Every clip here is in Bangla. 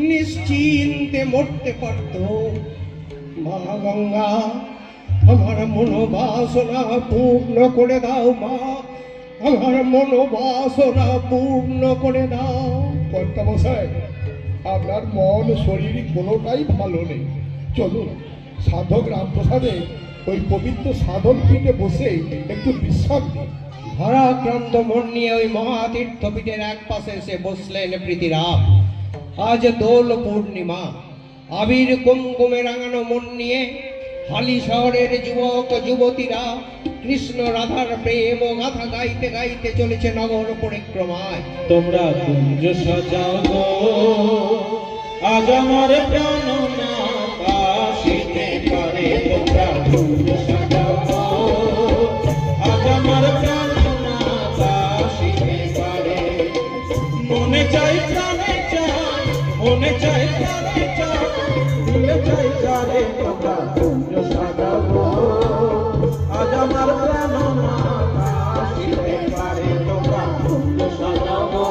নিশ্চিন্তে মরতে পারত। মা গঙ্গা, আমার মনোবাসনা পূর্ণ করে দাও মা, আমার মনোবাসনা পূর্ণ করে দাও। কর্তামশাই, আপনার মন শরীর কোনোটাই ভালো নেই। চলুন সাধক রামপ্রসাদে ওই পবিত্র সাধন পীঠে বসে একটু বিশ্রাম দিন। ভারাক্রান্ত মন নিয়ে ওই মহাতীর্থপীঠের এক পাশে এসে বসলেন প্রীতিরাম। আজ দোল পূর্ণিমা, আবির কুমকুমে রাঙানো মন নিয়ে হালি শহরের যুবক যুবতীরা কৃষ্ণ রাধার প্রেম গাথা গাইতে গাইতে চলেছে নগর পরিক্রমায়। তোমরা কুঞ্জ সাজাও গো, আজ আমার প্রাণ না আসিতে পারে। তোমরা কুঞ্জ সাজাও গো, আজ আমার প্রাণ না আসিতে পারে। মনে চাই প্রাণে চাই, মনে চাই প্রাণে চাই, দিলে চাই চারে। তোমরা কুঞ্জ সাজাও গো, আজ আমার প্রাণ না আসিতে পারে। তোমরা কুঞ্জ সাজাও গো।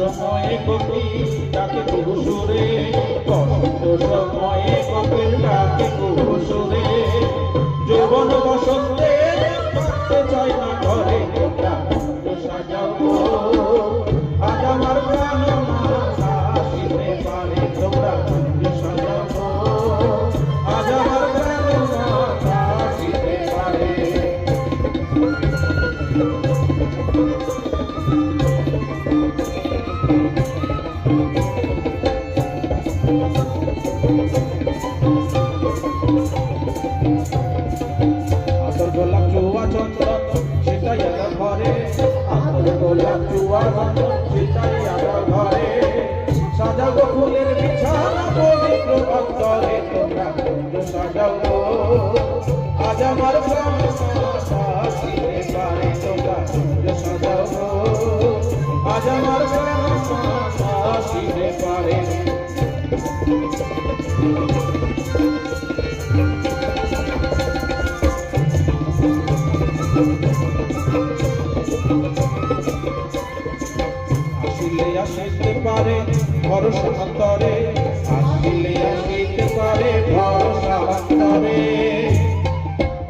সময়ে কপি ডাকে কুহুসুরে, বসন্ত সময়ে কপিল ডাকে কুহুসুরে। যৌবন বসন্তে থাকতে চাই না ঘরে। তোমরা কুঞ্জ সাজাও গো, আজ আমার প্রাণ না আসিতে পারে। তোমরা কুঞ্জ সাজাও গো, আজ আমার প্রাণ না আসিতে পারে। আতর গোলাপ চুয়া চন্দন সেটাই আমার ঘরে, আতর গোলাপ চুয়া চন্দন সেটাই আমার ঘরে। সাজাবো ফুলের বিছানা পবিত্র অন্তরে। তোমরা কুঞ্জ সাজাও গো, আজ আমার প্রাণ আসিতে পারে। তোমরা কুঞ্জ সাজাও গো, আজ আমার প্রাণ আসিতে পারে। আসিলে আসিতে পারে ভরসা অন্তরে, আসিলে আসিতে পারে ভরসা অন্তরে।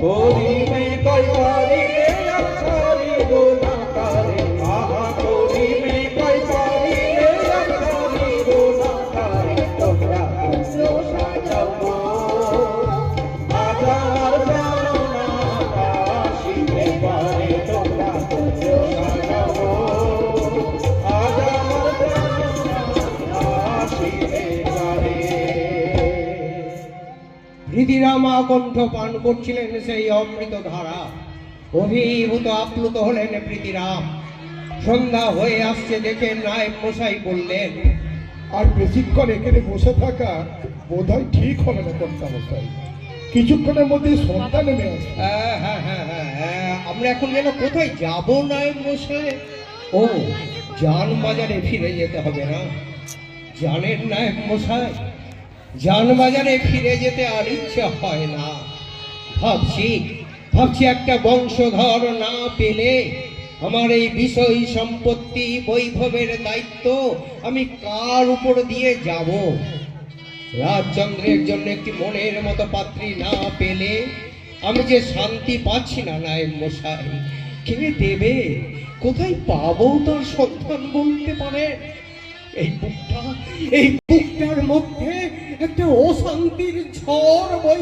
করিবে কই পারিলে আছারি গোলাকারে, আহা করিবে কই পারিলে আছারি গোলাকারে। তোমরা কুঞ্জ সাজাও গো, আজ আমার প্রাণ না আসিতে পারে। তোমরা কুঞ্জ সাজাও গো, আজ আমার প্রাণ না আসিতে পারে। প্রীতিরামা কণ্ঠ পান করছিলেন সেই অমৃত ধারা। অভিভূত আপ্লুত হলেন প্রীতিরাম। সন্ধ্যা হয়ে আসছে দেখে নায়েব মশাই বললেন, আর বেশিক্ষণ এখানে বসে থাকা বোধহয় ঠিক হবে না কর্তামশাই। কিছুক্ষণের মধ্যেই সন্ধ্যা নেমে আসবে। আমরা এখন যেন কোথায় যাব নায়েব মশাই? ও, জান বাজারে ফিরে যেতে হবে না? জানেন নায়েব মশাই, জান বাজারে ফিরে যেতে আর ইচ্ছা হয় না। ভাবছি একটা বংশধর না পেলে আমার এই বিষয় সম্পত্তি বৈভবের দায়িত্ব আমি কার উপর দিয়ে যাব? রাজচন্দ্রের জন্য একটি মনের মতো পাত্রী না পেলে আমি যে শান্তি পাচ্ছি না নায়েব মশাই। কে দেবে? কোথায় পাবো তার সন্ধান বলতে পারে? এই বুকটার মধ্যে একটা অশান্তির ঝড় বই